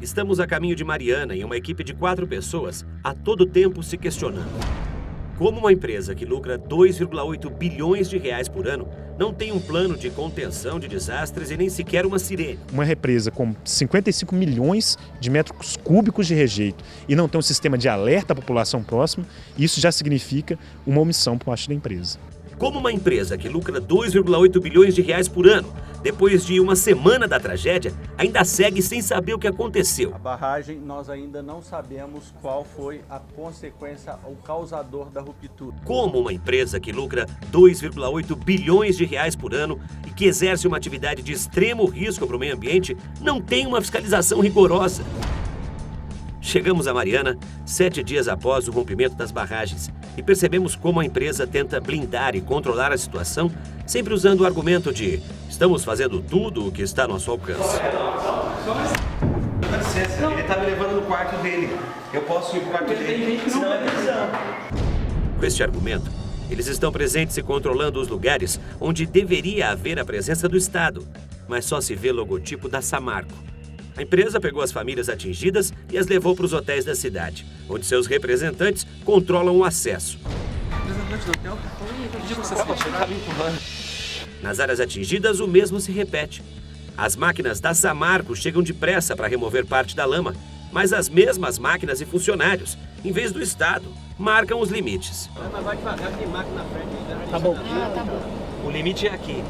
Estamos a caminho de Mariana em uma equipe de 4 pessoas, a todo tempo se questionando. Como uma empresa que lucra 2,8 bilhões de reais por ano não tem um plano de contenção de desastres e nem sequer uma sirene? Uma represa com 55 milhões de metros cúbicos de rejeito e não tem um sistema de alerta à população próxima, isso já significa uma omissão por parte da empresa. Como uma empresa que lucra 2,8 bilhões de reais por ano, depois de uma semana da tragédia, ainda segue sem saber o que aconteceu? A barragem, nós ainda não sabemos qual foi a consequência, o causador da ruptura. Como uma empresa que lucra 2,8 bilhões de reais por ano e que exerce uma atividade de extremo risco para o meio ambiente, não tem uma fiscalização rigorosa? Chegamos a Mariana 7 dias após o rompimento das barragens e percebemos como a empresa tenta blindar e controlar a situação, sempre usando o argumento de estamos fazendo tudo o que está ao nosso alcance. Dá licença, ele está me levando no quarto dele. Eu posso ir pro quarto dele, senão é prisão. Com este argumento, eles estão presentes e controlando os lugares onde deveria haver a presença do Estado, mas só se vê logotipo da Samarco. A empresa pegou as famílias atingidas e as levou para os hotéis da cidade, onde seus representantes controlam o acesso. Nas áreas atingidas, o mesmo se repete. As máquinas da Samarco chegam depressa para remover parte da lama, mas as mesmas máquinas e funcionários, em vez do Estado, marcam os limites. Vai devagar, tem máquina na frente. Tá bom. Tá bom. O limite é aqui.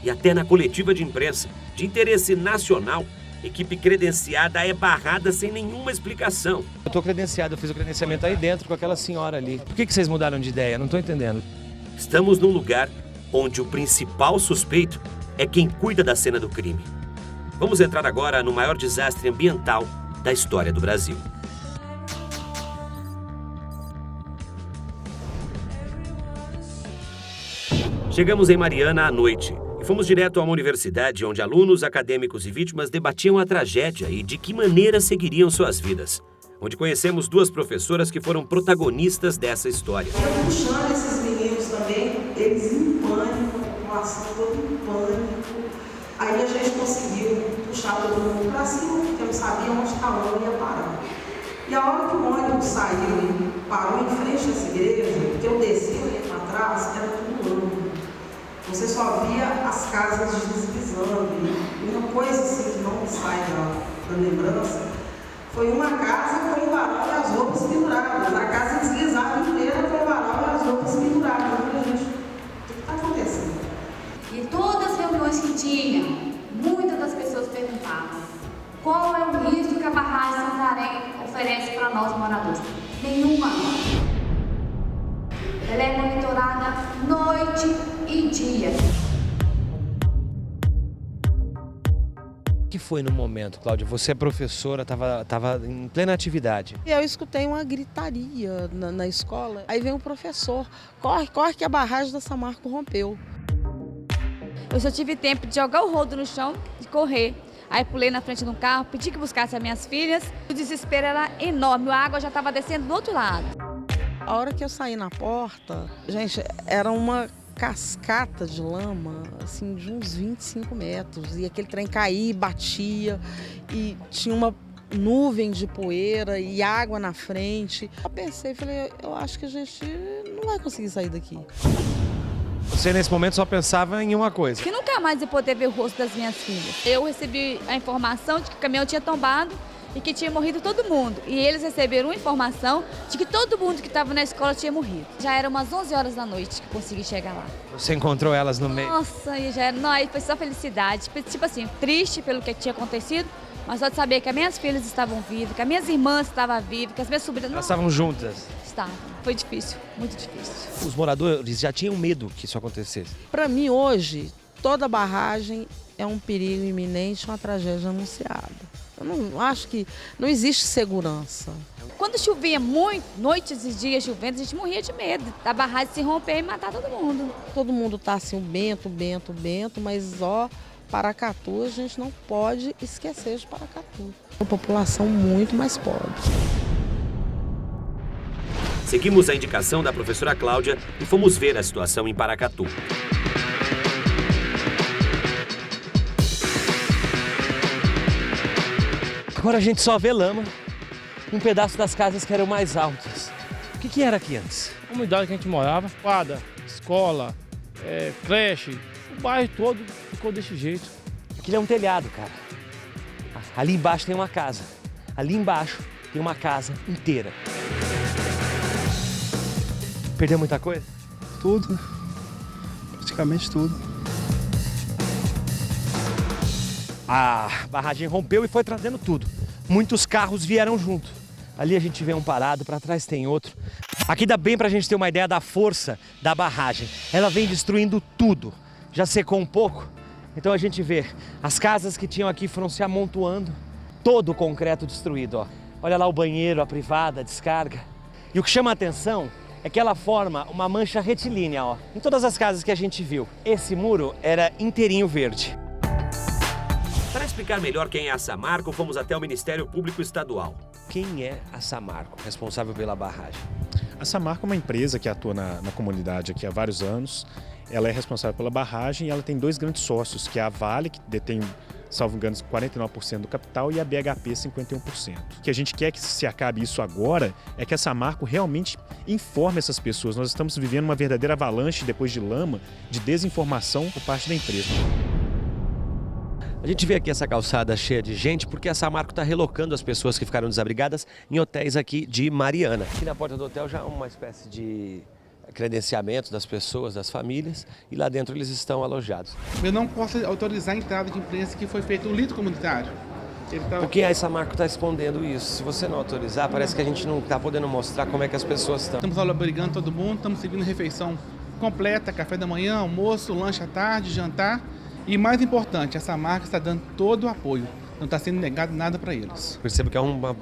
E até na coletiva de imprensa, de interesse nacional, equipe credenciada é barrada sem nenhuma explicação. Eu estou credenciado, eu fiz o credenciamento aí dentro com aquela senhora ali. Por que vocês mudaram de ideia? Não estou entendendo. Estamos num lugar onde o principal suspeito é quem cuida da cena do crime. Vamos entrar agora no maior desastre ambiental da história do Brasil. Chegamos em Mariana à noite e fomos direto a uma universidade onde alunos, acadêmicos e vítimas debatiam a tragédia e de que maneira seguiriam suas vidas. Onde conhecemos 2 professoras que foram protagonistas dessa história. Puxando esses meninos também, eles em pânico, a população toda em pânico. Aí a gente conseguiu puxar todo mundo para cima, porque eu não sabia onde a ônibus ia parar. E a hora que o ônibus saiu e parou em frente a essa igreja, que eu desci ali para trás, era tudo âmbito. Você só via as casas deslizando. E uma coisa assim que não me sai da lembrança, foi uma casa com o varal e as roupas penduradas. A casa deslizava inteira com o varal e as roupas penduradas. Eu falei, gente, o que está acontecendo? E todas as reuniões que tinha, muitas das pessoas perguntavam qual é o risco que a barragem Santarém oferece para nós moradores. Nenhuma. Ela é monitorada noite e dia. O que foi no momento, Cláudia? Você é professora, estava em plena atividade. E eu escutei uma gritaria na escola. Aí vem o professor, corre que a barragem da Samarco rompeu. Eu só tive tempo de jogar o rodo no chão e correr. Aí pulei na frente de um carro, pedi que buscasse as minhas filhas. O desespero era enorme, a água já estava descendo do outro lado. A hora que eu saí na porta, gente, era uma cascata de lama, assim, de uns 25 metros. E aquele trem caía, batia, e tinha uma nuvem de poeira e água na frente. Eu pensei, falei, eu acho que a gente não vai conseguir sair daqui. Você, nesse momento, só pensava em uma coisa. Que nunca mais ia poder ver o rosto das minhas filhas. Eu recebi a informação de que o caminhão tinha tombado e que tinha morrido todo mundo. E eles receberam a informação de que todo mundo que estava na escola tinha morrido. Já eram umas 11 horas da noite que consegui chegar lá. Você encontrou elas no meio? Nossa, e já era, não, aí foi só felicidade. Tipo assim, triste pelo que tinha acontecido, mas só de saber que as minhas filhas estavam vivas, que as minhas irmãs estavam vivas, que as minhas sobrinhas... Elas estavam juntas? Estavam. Foi difícil, muito difícil. Os moradores já tinham medo que isso acontecesse? Para mim, hoje, toda barragem é um perigo iminente, uma tragédia anunciada. Eu não acho que não existe segurança. Quando chovia muito, noites e dias chovendo, a gente morria de medo da barragem se romper e matar todo mundo. Todo mundo tá assim, bento, mas Paracatu, a gente não pode esquecer de Paracatu. Uma população muito mais pobre. Seguimos a indicação da professora Cláudia e fomos ver a situação em Paracatu. Agora a gente só vê lama, um pedaço das casas que eram mais altas. O que era aqui antes? A comunidade que a gente morava, quadra, escola, creche, o bairro todo ficou desse jeito. Aquilo é um telhado, cara. Ali embaixo tem uma casa. Ali embaixo tem uma casa inteira. Perdeu muita coisa? Tudo. Praticamente tudo. A barragem rompeu e foi trazendo tudo. Muitos carros vieram junto. Ali a gente vê um parado, para trás tem outro. Aqui dá bem pra gente ter uma ideia da força da barragem. Ela vem destruindo tudo. Já secou um pouco, então a gente vê as casas que tinham aqui foram se amontoando. Todo o concreto destruído, ó. Olha lá o banheiro, a privada, a descarga. E o que chama a atenção é que ela forma uma mancha retilínea, ó. Em todas as casas que a gente viu, esse muro era inteirinho verde. Para explicar melhor quem é a Samarco, fomos até o Ministério Público Estadual. Quem é a Samarco, responsável pela barragem? A Samarco é uma empresa que atua na comunidade aqui há vários anos. Ela é responsável pela barragem e ela tem dois grandes sócios, que é a Vale, que detém, salvo engano, 49% do capital, e a BHP, 51%. O que a gente quer que se acabe isso agora é que a Samarco realmente informe essas pessoas. Nós estamos vivendo uma verdadeira avalanche, depois de lama, de desinformação por parte da empresa. A gente vê aqui essa calçada cheia de gente porque a Samarco está relocando as pessoas que ficaram desabrigadas em hotéis aqui de Mariana. Aqui na porta do hotel já há uma espécie de credenciamento das pessoas, das famílias, e lá dentro eles estão alojados. Eu não posso autorizar a entrada de imprensa que foi feito um litro comunitário. Porque a Samarco está escondendo isso. Se você não autorizar, parece que a gente não está podendo mostrar como é que as pessoas estão. Estamos abrigando todo mundo, estamos seguindo refeição completa, café da manhã, almoço, lanche à tarde, jantar. E mais importante, a Samarco está dando todo o apoio. Não está sendo negado nada para eles. Percebo que é uma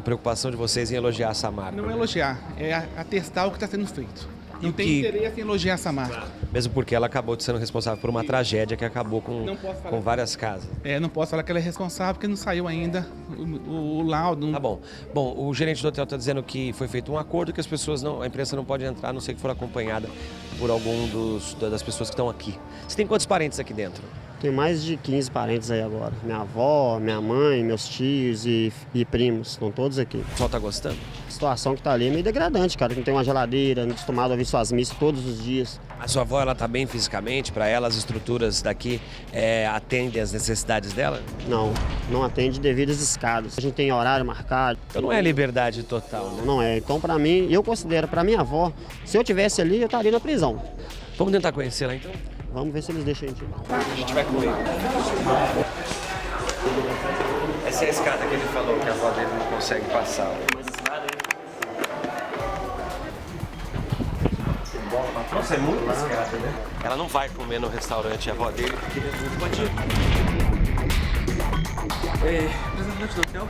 preocupação de vocês em elogiar a Samarco. Não é elogiar, é atestar o que está sendo feito. Não tem interesse em elogiar a Samarco. Mesmo porque ela acabou sendo responsável por uma tragédia que acabou com várias casas. Não posso falar que ela é responsável porque não saiu ainda o laudo. Tá bom. Bom, o gerente do hotel está dizendo que foi feito um acordo que as pessoas a imprensa não pode entrar, a não ser que for acompanhada por algum das pessoas que estão aqui. Você tem quantos parentes aqui dentro? Tenho mais de 15 parentes aí agora. Minha avó, minha mãe, meus tios e primos, estão todos aqui. O pessoal tá gostando? A situação que tá ali é meio degradante, cara. Não tem uma geladeira, não acostumado a ouvir suas missas todos os dias. A sua avó, ela tá bem fisicamente? Para ela, as estruturas daqui atendem às necessidades dela? Não, não atende devido às escadas. A gente tem horário marcado. Então não é liberdade total, né? Não é. Então, para mim, eu considero, para minha avó, se eu tivesse ali, eu estaria na prisão. Vamos tentar conhecê-la, então? Vamos ver se eles deixam a gente. A gente vai comer. Essa é a escada que ele falou que a avó dele não consegue passar. Nossa, é muito escada, né? Ela não vai comer no restaurante, a avó dele, porque não pode ir. Representante do hotel?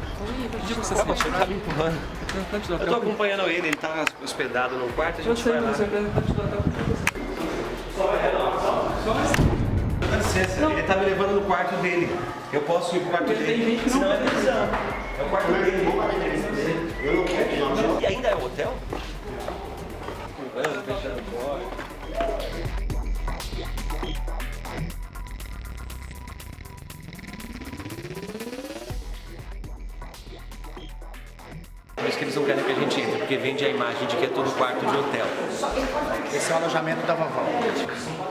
Pedi pra você se retirar. Tá me empurrando. Representante do hotel. Eu tô acompanhando ele tá hospedado no quarto, a gente vai lá. Representante do hotel. Dá licença, ele tá me levando no quarto dele. Eu posso ir pro quarto dele. Tem gente que não é prisão. É o quarto dele. Eu não quero. E ainda é o hotel? Fechando porta. Por isso que eles não querem que a gente entre, porque vende a imagem de que é tudo quarto de hotel. Esse é o alojamento da vovó.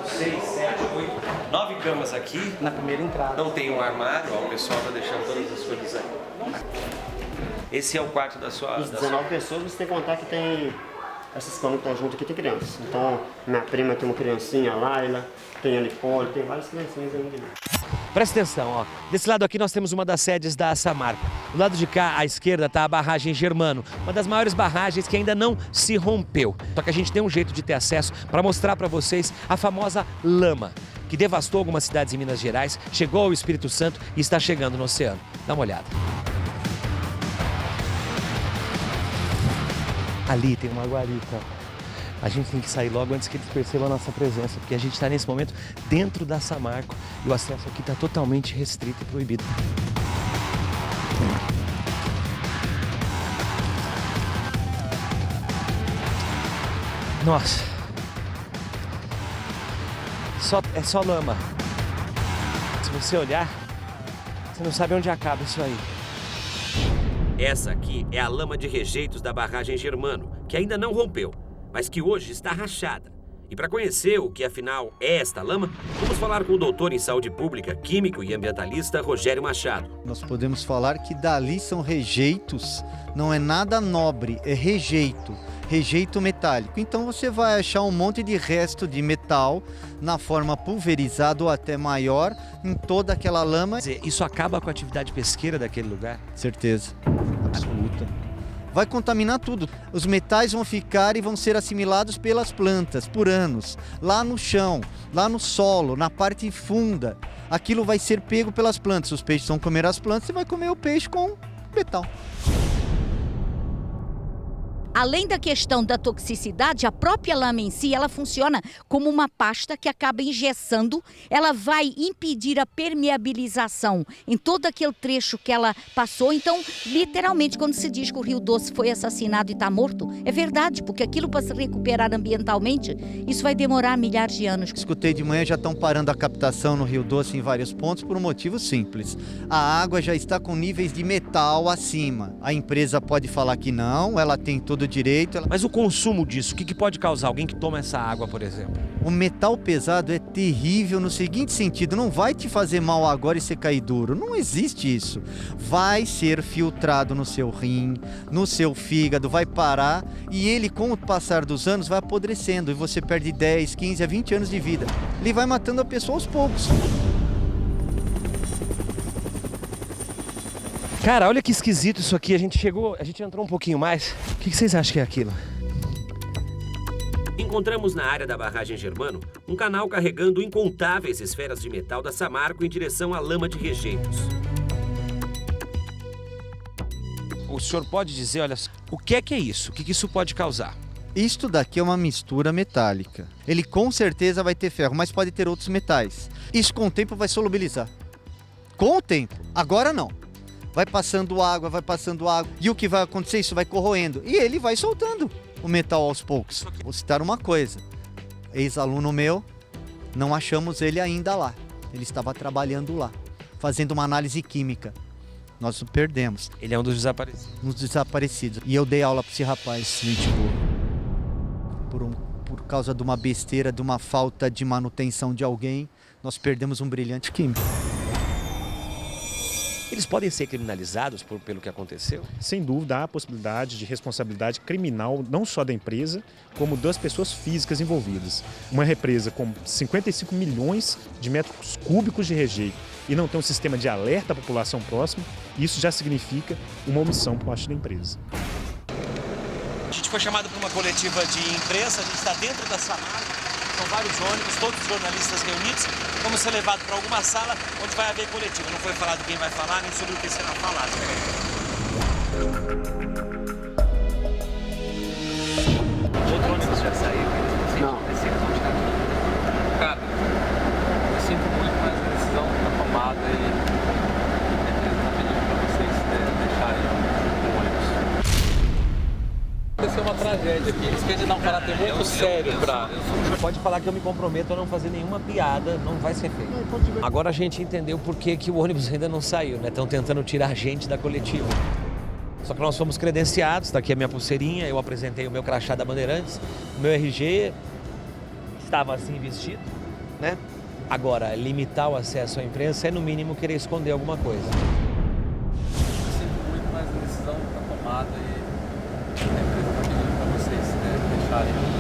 6, 7, 8, 9 camas aqui. Na primeira entrada. Não tem um armário, ó, o pessoal tá deixando todas as coisas aí. Esse é o quarto da sua... Os 19 pessoas, você tem que contar que tem... Essas camas que estão juntas aqui tem crianças. Então, minha prima tem uma criancinha, a Laila, tem a Nicole, tem várias criancinhas ainda. Presta atenção, ó. Desse lado aqui nós temos uma das sedes da Samarco. Do lado de cá, à esquerda, está a barragem Germano, uma das maiores barragens que ainda não se rompeu. Só que a gente tem um jeito de ter acesso para mostrar para vocês a famosa lama, que devastou algumas cidades em Minas Gerais, chegou ao Espírito Santo e está chegando no oceano. Dá uma olhada. Ali tem uma guarita. A gente tem que sair logo antes que eles percebam a nossa presença, porque a gente está nesse momento dentro da Samarco e o acesso aqui está totalmente restrito e proibido. Nossa, é só lama. Se você olhar, você não sabe onde acaba isso aí. Essa aqui é a lama de rejeitos da barragem Germano, que ainda não rompeu, mas que hoje está rachada. E para conhecer o que afinal é esta lama, vamos falar com o doutor em saúde pública, químico e ambientalista Rogério Machado. Nós podemos falar que dali são rejeitos, não é nada nobre, é rejeito metálico. Então você vai achar um monte de resto de metal na forma pulverizada ou até maior em toda aquela lama. Isso acaba com a atividade pesqueira daquele lugar? Certeza, absoluta. Vai contaminar tudo. Os metais vão ficar e vão ser assimilados pelas plantas por anos. Lá no chão, lá no solo, na parte funda. Aquilo vai ser pego pelas plantas. Os peixes vão comer as plantas e vai comer o peixe com metal. Além da questão da toxicidade, a própria lama em si, ela funciona como uma pasta que acaba engessando, ela vai impedir a permeabilização em todo aquele trecho que ela passou. Então, literalmente, quando se diz que o Rio Doce foi assassinado e está morto, é verdade, porque aquilo para se recuperar ambientalmente, isso vai demorar milhares de anos. Escutei de manhã, já estão parando a captação no Rio Doce em vários pontos por um motivo simples. A água já está com níveis de metal acima. A empresa pode falar que não, ela tem todo direito. Mas o consumo disso, o que pode causar? Alguém que toma essa água, por exemplo? O metal pesado é terrível no seguinte sentido, não vai te fazer mal agora e você cair duro. Não existe isso. Vai ser filtrado no seu rim, no seu fígado, vai parar e ele, com o passar dos anos, vai apodrecendo e você perde 10, 15 a 20 anos de vida. Ele vai matando a pessoa aos poucos. Cara, olha que esquisito isso aqui. A gente entrou um pouquinho mais. O que vocês acham que é aquilo? Encontramos na área da barragem Germano um canal carregando incontáveis esferas de metal da Samarco em direção à lama de rejeitos. O senhor pode dizer, olha, o que é isso? O que isso pode causar? Isto daqui é uma mistura metálica. Ele com certeza vai ter ferro, mas pode ter outros metais. Isso com o tempo vai solubilizar. Com o tempo. Agora não. Vai passando água. E o que vai acontecer? Isso vai corroendo. E ele vai soltando o metal aos poucos. Vou citar uma coisa. Ex-aluno meu, não achamos ele ainda lá. Ele estava trabalhando lá, fazendo uma análise química. Nós o perdemos. Ele é um dos desaparecidos. Um dos desaparecidos. E eu dei aula para esse rapaz, gente boa. Por causa de uma besteira, de uma falta de manutenção de alguém, nós perdemos um brilhante químico. Eles podem ser criminalizados pelo que aconteceu? Sem dúvida, há a possibilidade de responsabilidade criminal, não só da empresa, como das pessoas físicas envolvidas. Uma represa com 55 milhões de metros cúbicos de rejeito e não ter um sistema de alerta à população próxima, isso já significa uma omissão por parte da empresa. A gente foi chamado para uma coletiva de imprensa, a gente está dentro da Samarco. São vários ônibus, todos os jornalistas reunidos. Vamos ser levados para alguma sala onde vai haver coletiva. Não foi falado quem vai falar, nem sobre o que será falado. Outro ônibus já saiu? Não. Cara, eu sinto muito, mas a decisão está tomada e a empresa está pedindo para vocês deixarem o ônibus. Aconteceu uma tragédia aqui. Eles querem dar um caráter muito sério para... Pode falar que eu me comprometo a não fazer nenhuma piada, não vai ser feito. Agora a gente entendeu por que o ônibus ainda não saiu, né? Estão tentando tirar a gente da coletiva. Só que nós fomos credenciados, está aqui a minha pulseirinha, eu apresentei o meu crachá da Bandeirantes, o meu RG estava assim vestido, né? Agora, limitar o acesso à imprensa é no mínimo querer esconder alguma coisa. Eu sinto muito, mas a decisão está tomada e a empresa está pedindo para vocês deixarem o ônibus.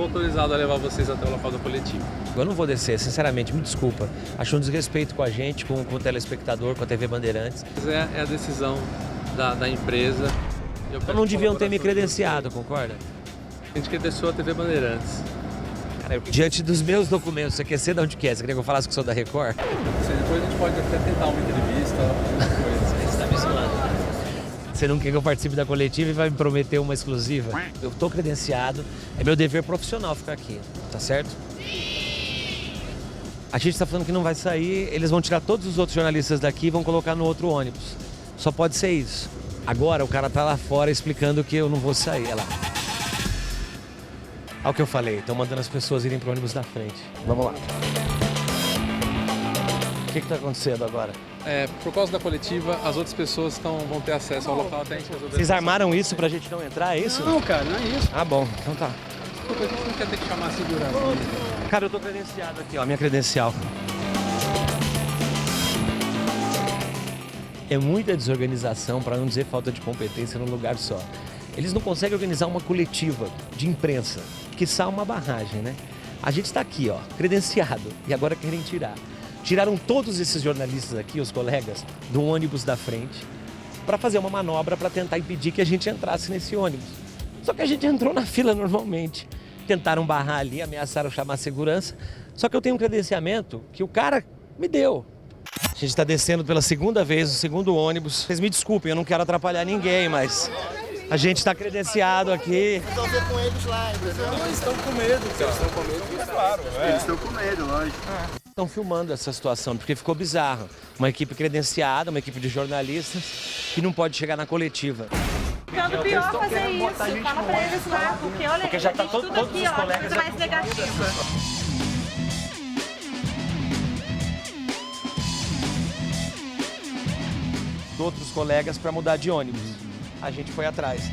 Autorizado a levar vocês até o local da coletiva. Eu não vou descer, sinceramente, me desculpa. Acho um desrespeito com a gente, com o telespectador, com a TV Bandeirantes. É a decisão da empresa. Então não deviam ter me credenciado, concorda? A gente credenciou a TV Bandeirantes. Cara, diante dos meus documentos, você quer ser de onde quer? Você queria que eu falasse que sou da Record? Depois a gente pode até tentar uma entrevista, alguma coisa. Você está me zoando. Você não quer que eu participe da coletiva e vai me prometer uma exclusiva? Eu tô credenciado, é meu dever profissional ficar aqui, tá certo? A gente tá falando que não vai sair, eles vão tirar todos os outros jornalistas daqui e vão colocar no outro ônibus. Só pode ser isso. Agora o cara tá lá fora explicando que eu não vou sair, olha lá. Olha o que eu falei, estão mandando as pessoas irem pro ônibus da frente. Vamos lá. O que tá acontecendo agora? Por causa da coletiva, as outras pessoas vão ter acesso ao local até a gente resolver. Vocês armaram isso pra gente não entrar, é isso? Não, cara, não é isso. Ah, bom, então tá. A gente não quer ter que chamar a segurança. Cara, eu tô credenciado aqui, ó, minha credencial. É muita desorganização, para não dizer falta de competência, num lugar só. Eles não conseguem organizar uma coletiva de imprensa, quiçá uma barragem, né? A gente está aqui, ó, credenciado, e agora querem tirar. Tiraram todos esses jornalistas aqui, os colegas, do ônibus da frente, para fazer uma manobra para tentar impedir que a gente entrasse nesse ônibus. Só que a gente entrou na fila normalmente. Tentaram barrar ali, ameaçaram chamar a segurança. Só que eu tenho um credenciamento que o cara me deu. A gente está descendo pela segunda vez, o segundo ônibus. Vocês me desculpem, eu não quero atrapalhar ninguém, mas a gente está credenciado aqui. Estão com eles lá, entendeu? Eles estão com medo, cara. Eles estão com medo, claro. Eles estão com medo, lógico. Estão filmando essa situação, porque ficou bizarro. Uma equipe credenciada, uma equipe de jornalistas, que não pode chegar na coletiva. Ficando pior fazer isso. Fala pra eles lá, porque olha, porque já tá todos os colegas coisa mais negativa. Outros colegas para mudar de ônibus. A gente foi atrás.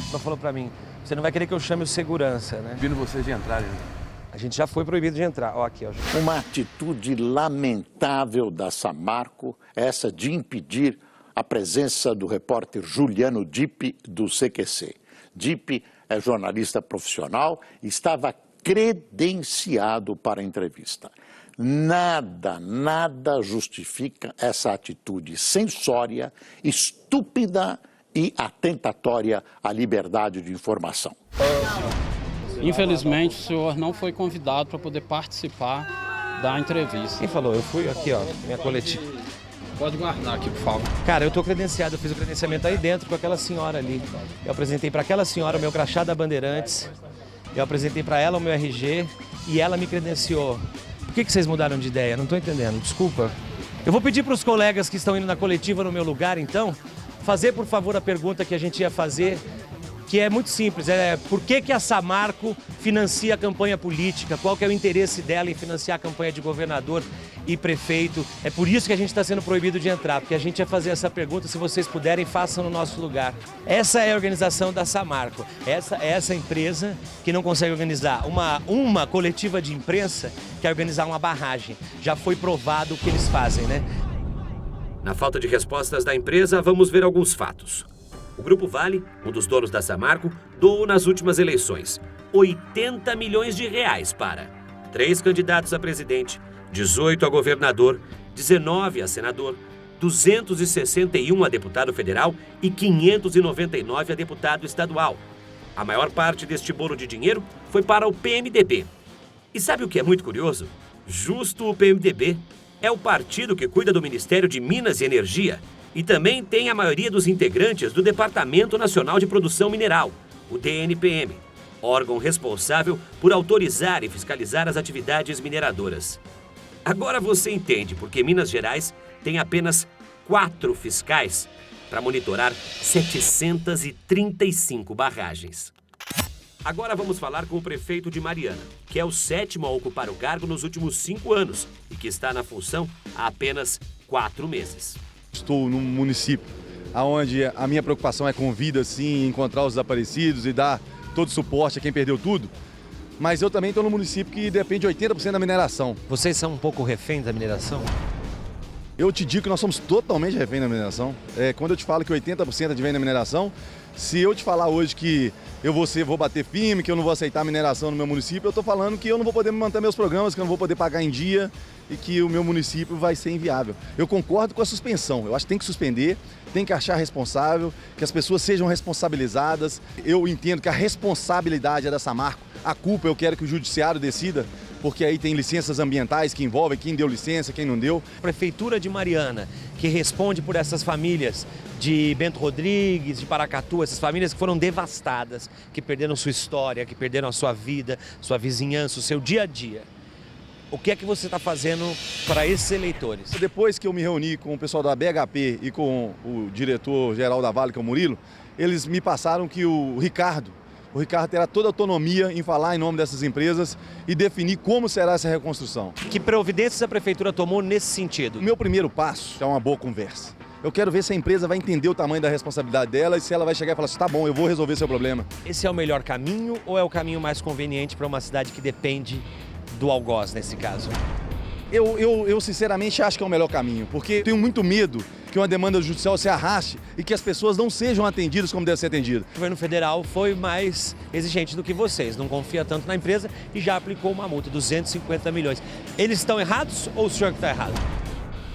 Ela falou para mim, você não vai querer que eu chame o segurança, né? Vindo vocês de entrarem. A gente já foi proibido de entrar. Ó, aqui, ó. Uma atitude lamentável da Samarco, essa de impedir a presença do repórter Juliano Dipp do CQC. Dipp é jornalista profissional e estava credenciado para a entrevista. Nada justifica essa atitude censória, estúpida e atentatória à liberdade de informação. Infelizmente, o senhor não foi convidado para poder participar da entrevista. Quem falou? Eu fui aqui, ó, minha coletiva. Pode guardar aqui, por favor. Cara, eu tô credenciado, eu fiz o credenciamento aí dentro com aquela senhora ali. Eu apresentei para aquela senhora o meu crachá da Bandeirantes, eu apresentei para ela o meu RG e ela me credenciou. Por que vocês mudaram de ideia? Não tô entendendo, desculpa. Eu vou pedir para os colegas que estão indo na coletiva no meu lugar, então, fazer, por favor, a pergunta que a gente ia fazer, que é muito simples, por que a Samarco financia a campanha política? Qual que é o interesse dela em financiar a campanha de governador e prefeito? É por isso que a gente está sendo proibido de entrar, porque a gente ia fazer essa pergunta, se vocês puderem, façam no nosso lugar. Essa é a organização da Samarco, essa empresa que não consegue organizar uma coletiva de imprensa, que é organizar uma barragem. Já foi provado o que eles fazem, né? Na falta de respostas da empresa, vamos ver alguns fatos. O Grupo Vale, um dos donos da Samarco, doou nas últimas eleições 80 milhões de reais para 3 candidatos a presidente, 18 a governador, 19 a senador, 261 a deputado federal e 599 a deputado estadual. A maior parte deste bolo de dinheiro foi para o PMDB. E sabe o que é muito curioso? Justo o PMDB é o partido que cuida do Ministério de Minas e Energia e também tem a maioria dos integrantes do Departamento Nacional de Produção Mineral, o DNPM, órgão responsável por autorizar e fiscalizar as atividades mineradoras. Agora você entende por que Minas Gerais tem apenas 4 fiscais para monitorar 735 barragens. Agora vamos falar com o prefeito de Mariana, que é o 7º a ocupar o cargo nos últimos 5 anos e que está na função há apenas 4 meses. Estou num município onde a minha preocupação é com vida, sim, encontrar os desaparecidos e dar todo o suporte a quem perdeu tudo. Mas eu também estou num município que depende de 80% da mineração. Vocês são um pouco reféns da mineração? Eu te digo que nós somos totalmente reféns da mineração. Quando eu te falo que 80% advém da mineração, Se eu te falar hoje que eu vou bater firme, que eu não vou aceitar mineração no meu município, eu estou falando que eu não vou poder manter meus programas, que eu não vou poder pagar em dia e que o meu município vai ser inviável. Eu concordo com a suspensão, eu acho que tem que suspender, tem que achar responsável, que as pessoas sejam responsabilizadas. Eu entendo que a responsabilidade é da Samarco, a culpa eu quero que o judiciário decida, porque aí tem licenças ambientais que envolvem quem deu licença, quem não deu. Prefeitura de Mariana, que responde por essas famílias de Bento Rodrigues, de Paracatu, essas famílias que foram devastadas, que perderam sua história, que perderam a sua vida, sua vizinhança, o seu dia a dia. O que é que você está fazendo para esses eleitores? Depois que eu me reuni com o pessoal da BHP e com o diretor-geral da Vale, que é o Murilo, eles me passaram que o Ricardo terá toda a autonomia em falar em nome dessas empresas e definir como será essa reconstrução. Que providências a prefeitura tomou nesse sentido? O meu primeiro passo é uma boa conversa. Eu quero ver se a empresa vai entender o tamanho da responsabilidade dela e se ela vai chegar e falar assim, tá bom, eu vou resolver seu problema. Esse é o melhor caminho ou é o caminho mais conveniente para uma cidade que depende do algoz, nesse caso? Eu sinceramente acho que é o melhor caminho, porque tenho muito medo que uma demanda judicial se arraste e que as pessoas não sejam atendidas como devem ser atendidas. O governo federal foi mais exigente do que vocês, não confia tanto na empresa e já aplicou uma multa, 250 milhões. Eles estão errados ou o senhor que está errado?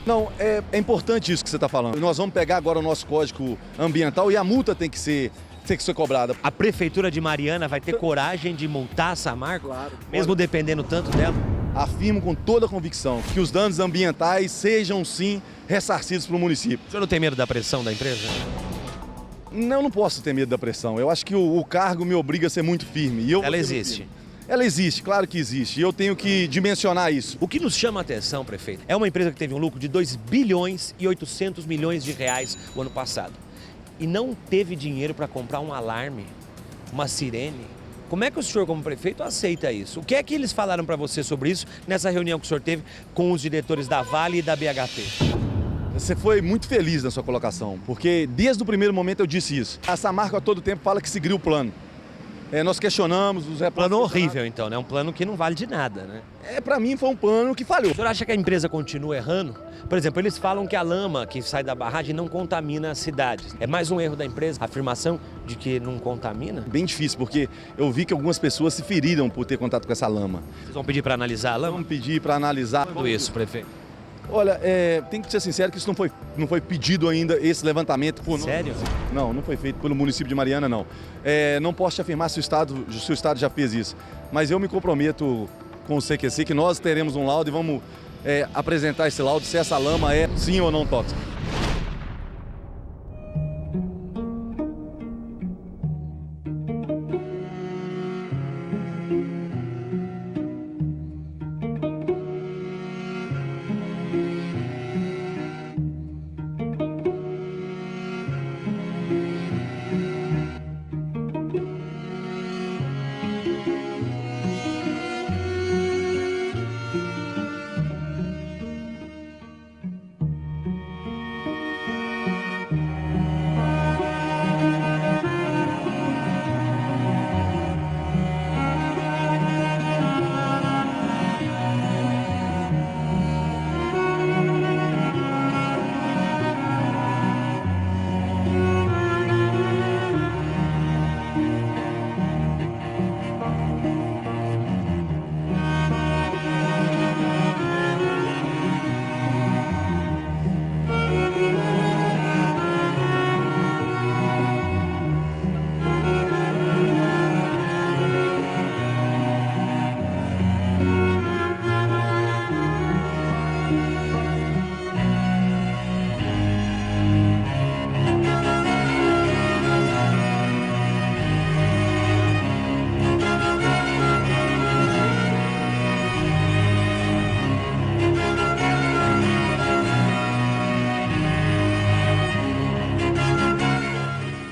Não, é importante isso que você está falando. Nós vamos pegar agora o nosso código ambiental e a multa tem que ser cobrada. A prefeitura de Mariana vai ter coragem de multar a Samarco, claro, mesmo dependendo tanto dela? Afirmo com toda a convicção que os danos ambientais sejam sim ressarcidos para o município. O senhor não tem medo da pressão da empresa? Não, não posso ter medo da pressão. Eu acho que o cargo me obriga a ser muito firme. Ela existe? Ela existe, claro que existe. E eu tenho que dimensionar isso. O que nos chama a atenção, prefeito, é uma empresa que teve um lucro de 2 bilhões e 800 milhões de reais o ano passado. E não teve dinheiro para comprar um alarme, uma sirene. Como é que o senhor, como prefeito, aceita isso? O que é que eles falaram para você sobre isso nessa reunião que o senhor teve com os diretores da Vale e da BHP? Você foi muito feliz na sua colocação, porque desde o primeiro momento eu disse isso. A Samarco a todo tempo fala que seguiu o plano. Nós questionamos os repórteres. Plano horrível, então, né? Um plano que não vale de nada, né? Para mim foi um plano que falhou. O senhor acha que a empresa continua errando? Por exemplo, eles falam que a lama que sai da barragem não contamina as cidades. É mais um erro da empresa, a afirmação de que não contamina? Bem difícil, porque eu vi que algumas pessoas se feriram por ter contato com essa lama. Vocês vão pedir para analisar a lama? Vamos pedir para analisar. Tudo isso, prefeito. Olha, tem que ser sincero que isso não foi pedido ainda, esse levantamento. Sério? Não foi feito pelo município de Mariana, não. Não posso te afirmar se o Estado já fez isso, mas eu me comprometo com o CQC que nós teremos um laudo e vamos apresentar esse laudo se essa lama é sim ou não tóxica.